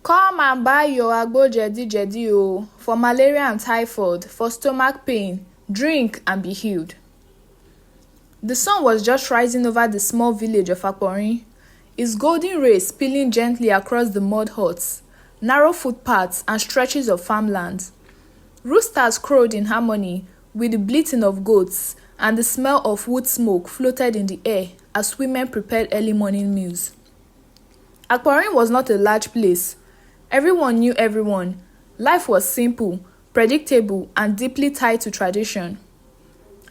Come and buy your Agbo Jedi for malaria and typhoid, for stomach pain, drink and be healed. The sun was just rising over the small village of Akporin, its golden rays spilling gently across the mud huts, narrow footpaths and stretches of farmland. Roosters crowed in harmony with the bleating of goats, and the smell of wood smoke floated in the air as women prepared early morning meals. Akporin was not a large place. Everyone knew everyone. Life was simple, predictable, and deeply tied to tradition.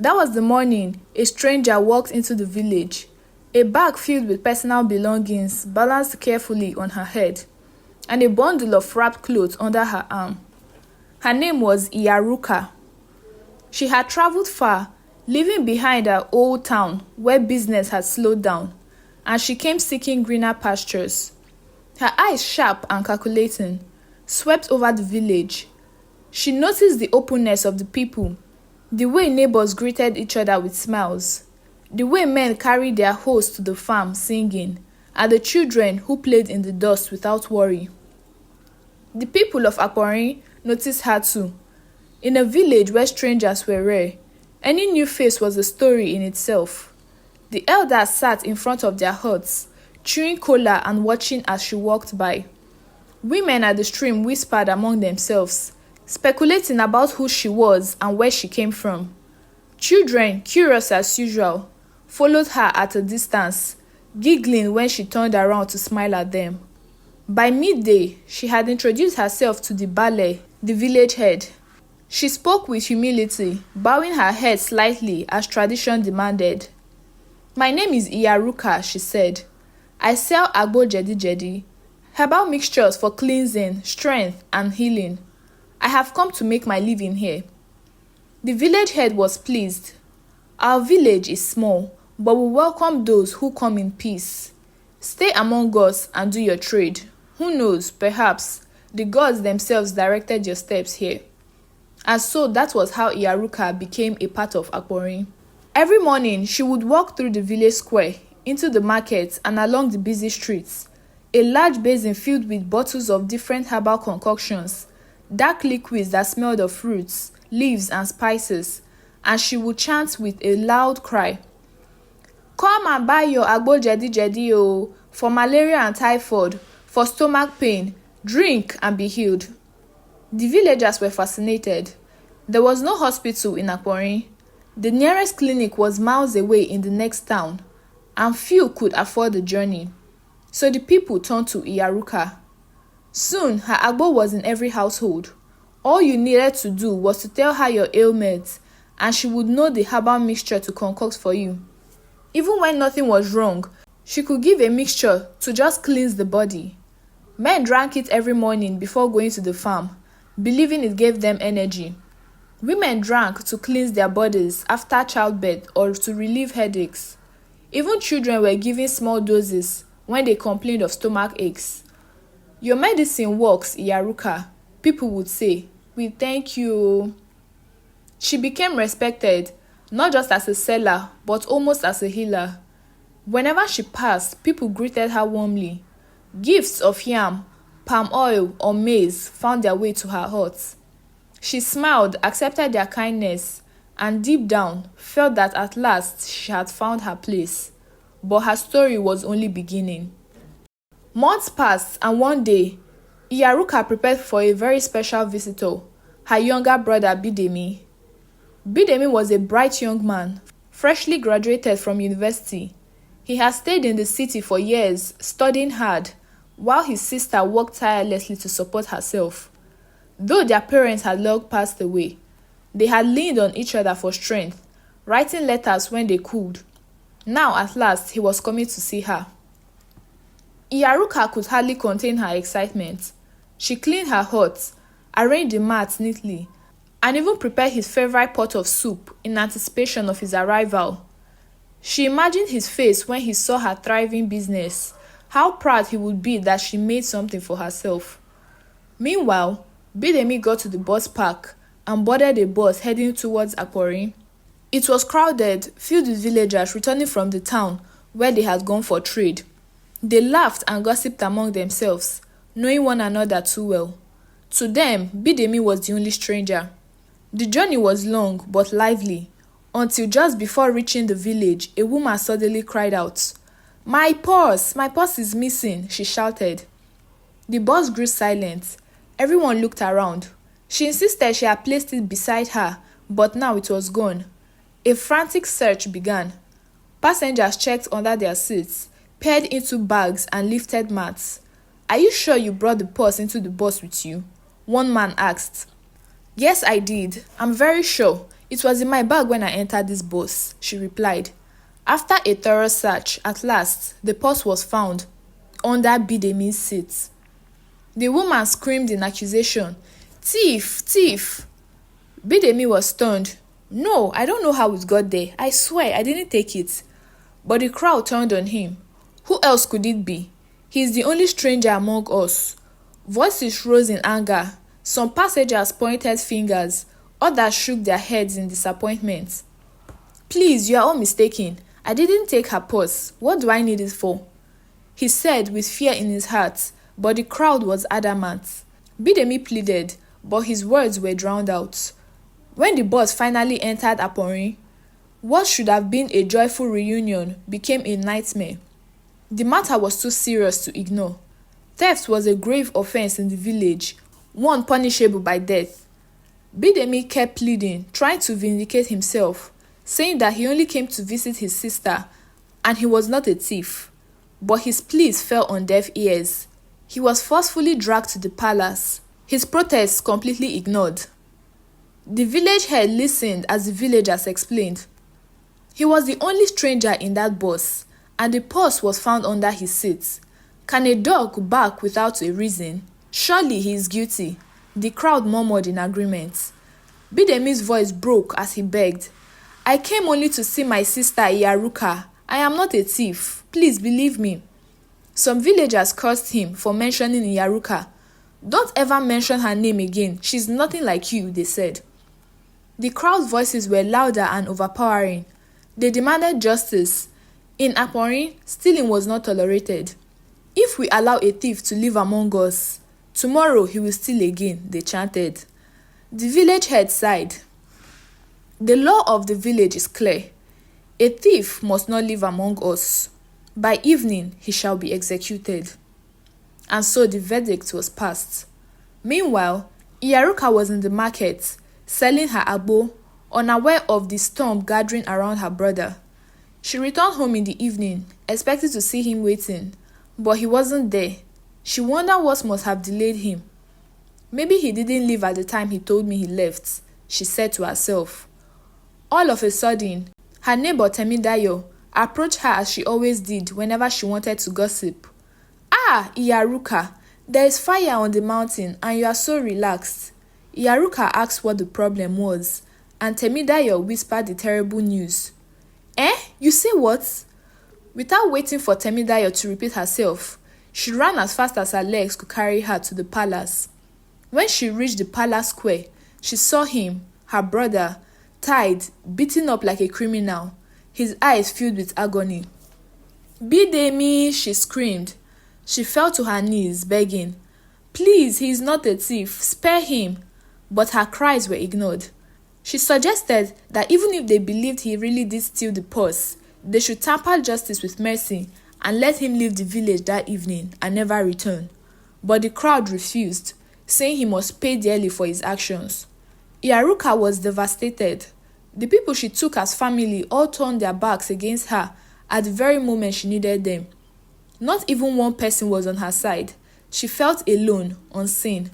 That was the morning a stranger walked into the village, a bag filled with personal belongings balanced carefully on her head, and a bundle of wrapped clothes under her arm. Her name was Iyaruka. She had traveled far, leaving behind her old town where business had slowed down, and she came seeking greener pastures. Her eyes sharp and calculating, swept over the village. She noticed the openness of the people, the way neighbors greeted each other with smiles, the way men carried their hoes to the farm singing, and the children who played in the dust without worry. The people of Akporin noticed her too. In a village where strangers were rare, any new face was a story in itself. The elders sat in front of their huts, chewing cola and watching as she walked by. Women at the stream whispered among themselves, speculating about who she was and where she came from. Children, curious as usual, followed her at a distance, giggling when she turned around to smile at them. By midday, she had introduced herself to the Bale, the village head. She spoke with humility, bowing her head slightly as tradition demanded. "My name is Iyaruka," she said. "I sell Agbo Jedi, herbal mixtures for cleansing, strength, and healing. I have come to make my living here." The village head was pleased. "Our village is small, but we welcome those who come in peace. Stay among us and do your trade. Who knows, perhaps the gods themselves directed your steps here." And so that was how Iyaruka became a part of Akporin. Every morning, she would walk through the village square, into the market and along the busy streets. A large basin filled with bottles of different herbal concoctions, dark liquids that smelled of fruits, leaves and spices, and she would chant with a loud cry, "Come and buy your Agbo Jedi for malaria and typhoid, for stomach pain, drink and be healed." The villagers were fascinated. There was no hospital in Akporin. The nearest clinic was miles away in the next town, and few could afford the journey. So the people turned to Iyaruka. Soon, her Agbo was in every household. All you needed to do was to tell her your ailments, and she would know the herbal mixture to concoct for you. Even when nothing was wrong, she could give a mixture to just cleanse the body. Men drank it every morning before going to the farm, believing it gave them energy. Women drank to cleanse their bodies after childbirth or to relieve headaches. Even children were given small doses when they complained of stomach aches. "Your medicine works, Iyaruka," people would say. "We thank you." She became respected, not just as a seller, but almost as a healer. Whenever she passed, people greeted her warmly. Gifts of yam, palm oil, or maize found their way to her hut. She smiled, accepted their kindness, and deep down felt that at last she had found her place. But her story was only beginning. Months passed, and one day, Iyaruka prepared for a very special visitor, her younger brother Bidemi. Bidemi was a bright young man, freshly graduated from university. He had stayed in the city for years, studying hard, while his sister worked tirelessly to support herself. Though their parents had long passed away, they had leaned on each other for strength, writing letters when they could. Now, at last, he was coming to see her. Iyaruka could hardly contain her excitement. She cleaned her hut, arranged the mats neatly, and even prepared his favorite pot of soup in anticipation of his arrival. She imagined his face when he saw her thriving business, how proud he would be that she made something for herself. Meanwhile, Bidemi got to the bus park and boarded a bus heading towards Akporin. It was crowded, filled with villagers returning from the town where they had gone for trade. They laughed and gossiped among themselves, knowing one another too well. To them, Bidemi was the only stranger. The journey was long but lively, until just before reaching the village, a woman suddenly cried out, My purse is missing," she shouted. The boss grew silent. Everyone looked around. She insisted she had placed it beside her, but now it was gone. A frantic search began. Passengers checked under their seats, peered into bags and lifted mats. "Are you sure you brought the purse into the bus with you?" one man asked. "Yes, I did. I'm very sure. It was in my bag when I entered this bus," she replied. After a thorough search, at last, the purse was found under Bidemi's seat. The woman screamed in accusation, "Thief! Thief!" Bidemi was stunned. "No, I don't know how it got there. I swear I didn't take it." But the crowd turned on him. Who else could it be? He is the only stranger among us. Voices rose in anger. Some passengers pointed fingers. Others shook their heads in disappointment. "Please, you are all mistaken. I didn't take her purse. What do I need it for?" he said with fear in his heart, but the crowd was adamant. Bidemi pleaded, but his words were drowned out. When the bus finally entered Aporin, what should have been a joyful reunion became a nightmare. The matter was too serious to ignore. Theft was a grave offense in the village, one punishable by death. Bidemi kept pleading, trying to vindicate himself, saying that he only came to visit his sister and he was not a thief. But his pleas fell on deaf ears. He was forcefully dragged to the palace, his protests completely ignored. The village head listened as the villagers explained. He was the only stranger in that bus, and the purse was found under his seat. Can a dog bark without a reason? Surely he is guilty. The crowd murmured in agreement. Bidemi's voice broke as he begged, "I came only to see my sister Iyaruka. I am not a thief. Please believe me." Some villagers cursed him for mentioning Iyaruka. "Don't ever mention her name again. She's nothing like you," they said. The crowd's voices were louder and overpowering. They demanded justice. In Aporin, stealing was not tolerated. "If we allow a thief to live among us, tomorrow he will steal again," they chanted. The village head sighed. The law of the village is clear. A thief must not live among us. By evening, he shall be executed. And so the verdict was passed. Meanwhile, Iyaruka was in the market, selling her agbo, unaware of the storm gathering around her brother. She returned home in the evening, expecting to see him waiting, but he wasn't there. She wondered what must have delayed him. "Maybe he didn't leave at the time he told me he left," she said to herself. All of a sudden, her neighbor Temidayo approached her as she always did whenever she wanted to gossip. "Ah, Iyaruka, there is fire on the mountain and you are so relaxed." Iyaruka asked what the problem was, and Temidayo whispered the terrible news. "Eh? You say what?" Without waiting for Temidayo to repeat herself, she ran as fast as her legs could carry her to the palace. When she reached the palace square, she saw him, her brother, tied, beaten up like a criminal, his eyes filled with agony. "Bidemi," she screamed. She fell to her knees, begging, "Please, he is not a thief, spare him." But her cries were ignored. She suggested that even if they believed he really did steal the purse, they should tamper justice with mercy and let him leave the village that evening and never return. But the crowd refused, saying he must pay dearly for his actions. Iyaruka was devastated. The people she took as family all turned their backs against her at the very moment she needed them. Not even one person was on her side. She felt alone, unseen.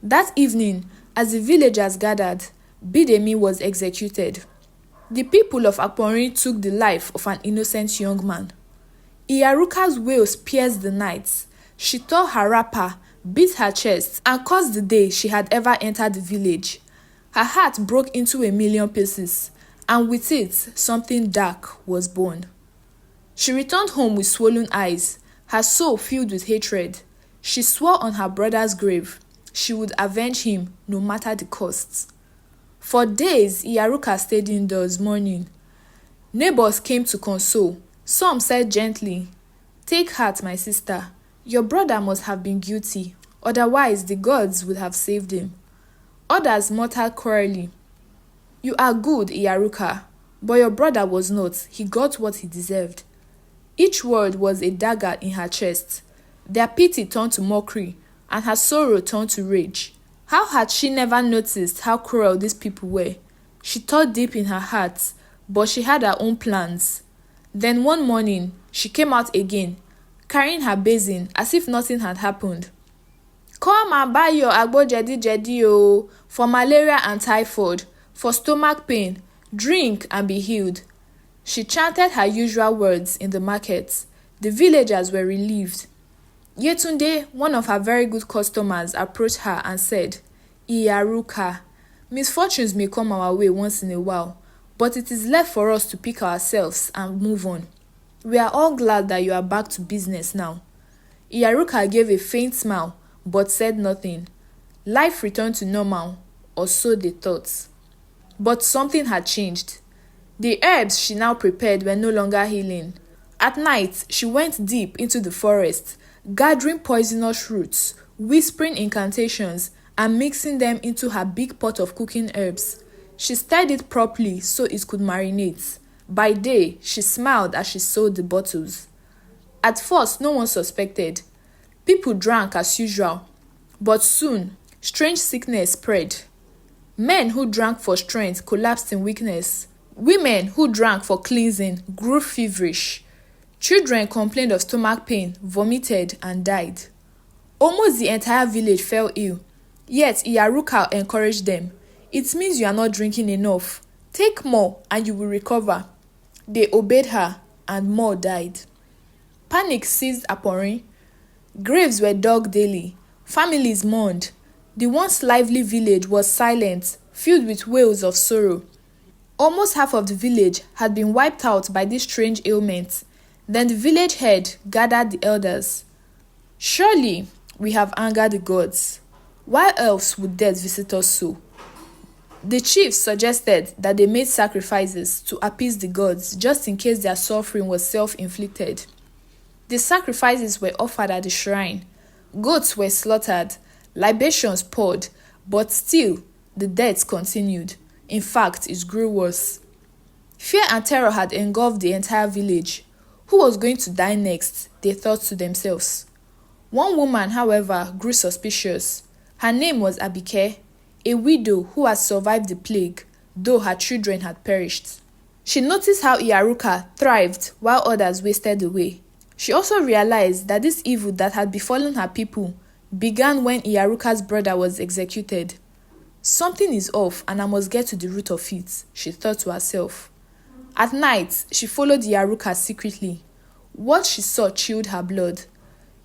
That evening, as the villagers gathered, Bidemi was executed. The people of Aporin took the life of an innocent young man. Iyaruka's wails pierced the night. She tore her wrapper, beat her chest, and cursed the day she had ever entered the village. Her heart broke into 1,000,000 pieces, and with it, something dark was born. She returned home with swollen eyes, her soul filled with hatred. She swore on her brother's grave she would avenge him no matter the cost. For days, Iyaruka stayed indoors mourning. Neighbors came to console. Some said gently, "Take heart, my sister. Your brother must have been guilty, Otherwise, the gods would have saved him. Others muttered cruelly, "You are good, Iyaruka, but your brother was not. He got what he deserved." Each word was a dagger in her chest. Their pity turned to mockery, and her sorrow turned to rage. How had she never noticed how cruel these people were? She thought deep in her heart, but she had her own plans. Then one morning, she came out again, carrying her basin as if nothing had happened. "Come and buy your Agbo Jedi o, for malaria and typhoid, for stomach pain, drink and be healed." She chanted her usual words in the market. The villagers were relieved. Yetunde, one of her very good customers, approached her and said, "Iyaruka, misfortunes may come our way once in a while, but it is left for us to pick ourselves and move on. We are all glad that you are back to business now." Iyaruka gave a faint smile, but said nothing. Life returned to normal, or so they thought. But something had changed. The herbs she now prepared were no longer healing. At night, she went deep into the forest, gathering poisonous roots, whispering incantations, and mixing them into her big pot of cooking herbs. She stirred it properly so it could marinate. By day, she smiled as she sold the bottles. At first, no one suspected. People drank as usual, but soon, strange sickness spread. Men who drank for strength collapsed in weakness. Women who drank for cleansing grew feverish. Children complained of stomach pain, vomited, and died. Almost the entire village fell ill, yet Iyaruka encouraged them. "It means you are not drinking enough. Take more and you will recover." They obeyed her, and more died. Panic seized Aporin. Graves were dug daily. Families mourned. The once lively village was silent, filled with wails of sorrow. Almost half of the village had been wiped out by this strange ailment. Then the village head gathered the elders. "Surely we have angered the gods. Why else would death visit us so?" The chiefs suggested that they made sacrifices to appease the gods just in case their suffering was self-inflicted. The sacrifices were offered at the shrine. Goats were slaughtered, libations poured, but still the deaths continued. In fact, it grew worse. Fear and terror had engulfed the entire village. Who was going to die next? They thought to themselves. One woman, however, grew suspicious. Her name was Abike, a widow who had survived the plague, though her children had perished. She noticed how Iyaruka thrived while others wasted away. She also realized that this evil that had befallen her people began when Iyaruka's brother was executed. Something is off and I must get to the root of it, she thought to herself. At night, she followed Iyaruka secretly. What she saw chilled her blood.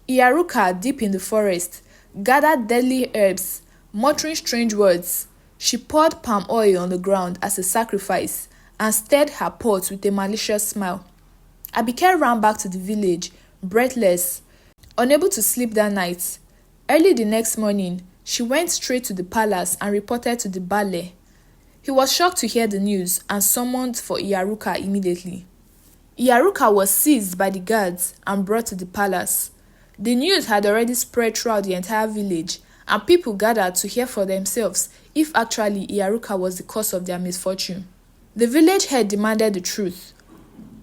Iyaruka, deep in the forest, gathered deadly herbs, muttering strange words. She poured palm oil on the ground as a sacrifice and stirred her pot with a malicious smile. Abike ran back to the village, breathless, unable to sleep that night. Early the next morning, she went straight to the palace and reported to the Bale. He was shocked to hear the news and summoned for Iyaruka immediately. Iyaruka was seized by the guards and brought to the palace. The news had already spread throughout the entire village, and people gathered to hear for themselves if actually Iyaruka was the cause of their misfortune. The village head demanded the truth.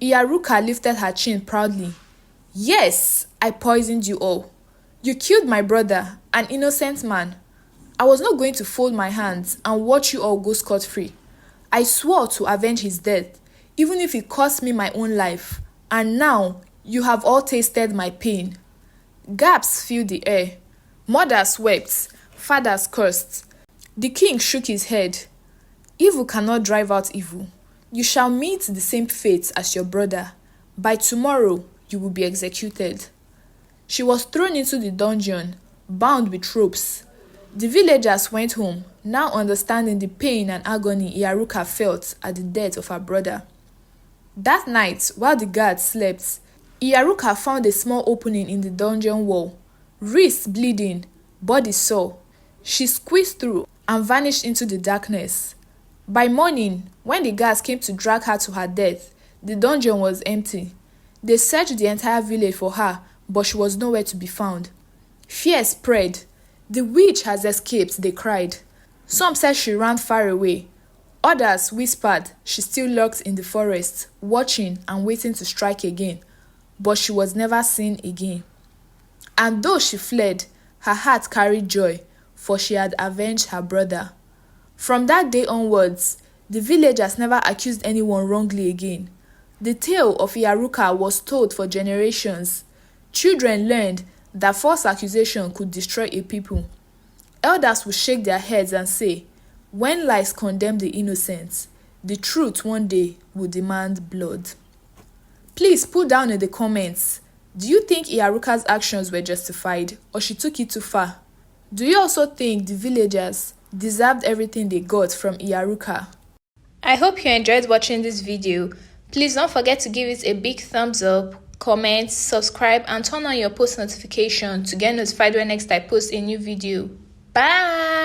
Iyaruka lifted her chin proudly. "Yes, I poisoned you all. You killed my brother, an innocent man. I was not going to fold my hands and watch you all go scot-free. I swore to avenge his death, even if it cost me my own life. And now, you have all tasted my pain." Gasps filled the air. Mothers wept, fathers cursed. The king shook his head. "Evil cannot drive out evil. You shall meet the same fate as your brother. By tomorrow, you will be executed." She was thrown into the dungeon, bound with ropes. The villagers went home, now understanding the pain and agony Iyaruka felt at the death of her brother. That night, while the guards slept, Iyaruka found a small opening in the dungeon wall. Wrists bleeding, body sore. She squeezed through and vanished into the darkness. By morning, when the guards came to drag her to her death, the dungeon was empty. They searched the entire village for her, but she was nowhere to be found. Fear spread. "The witch has escaped," they cried. Some said she ran far away. Others whispered she still lurked in the forest, watching and waiting to strike again. But she was never seen again. And though she fled, her heart carried joy, for she had avenged her brother. From that day onwards, the villagers never accused anyone wrongly again. The tale of Iyaruka was told for generations. Children learned that false accusation could destroy a people. Elders would shake their heads and say, when lies condemn the innocent, the truth one day will demand blood. Please put down in the comments, do you think Iyaruka's actions were justified or she took it too far? Do you also think the villagers deserved everything they got from Iyaruka? I hope you enjoyed watching this video. Please don't forget to give it a big thumbs up, comment, subscribe, and turn on your post notification to get notified when next I post a new video. Bye!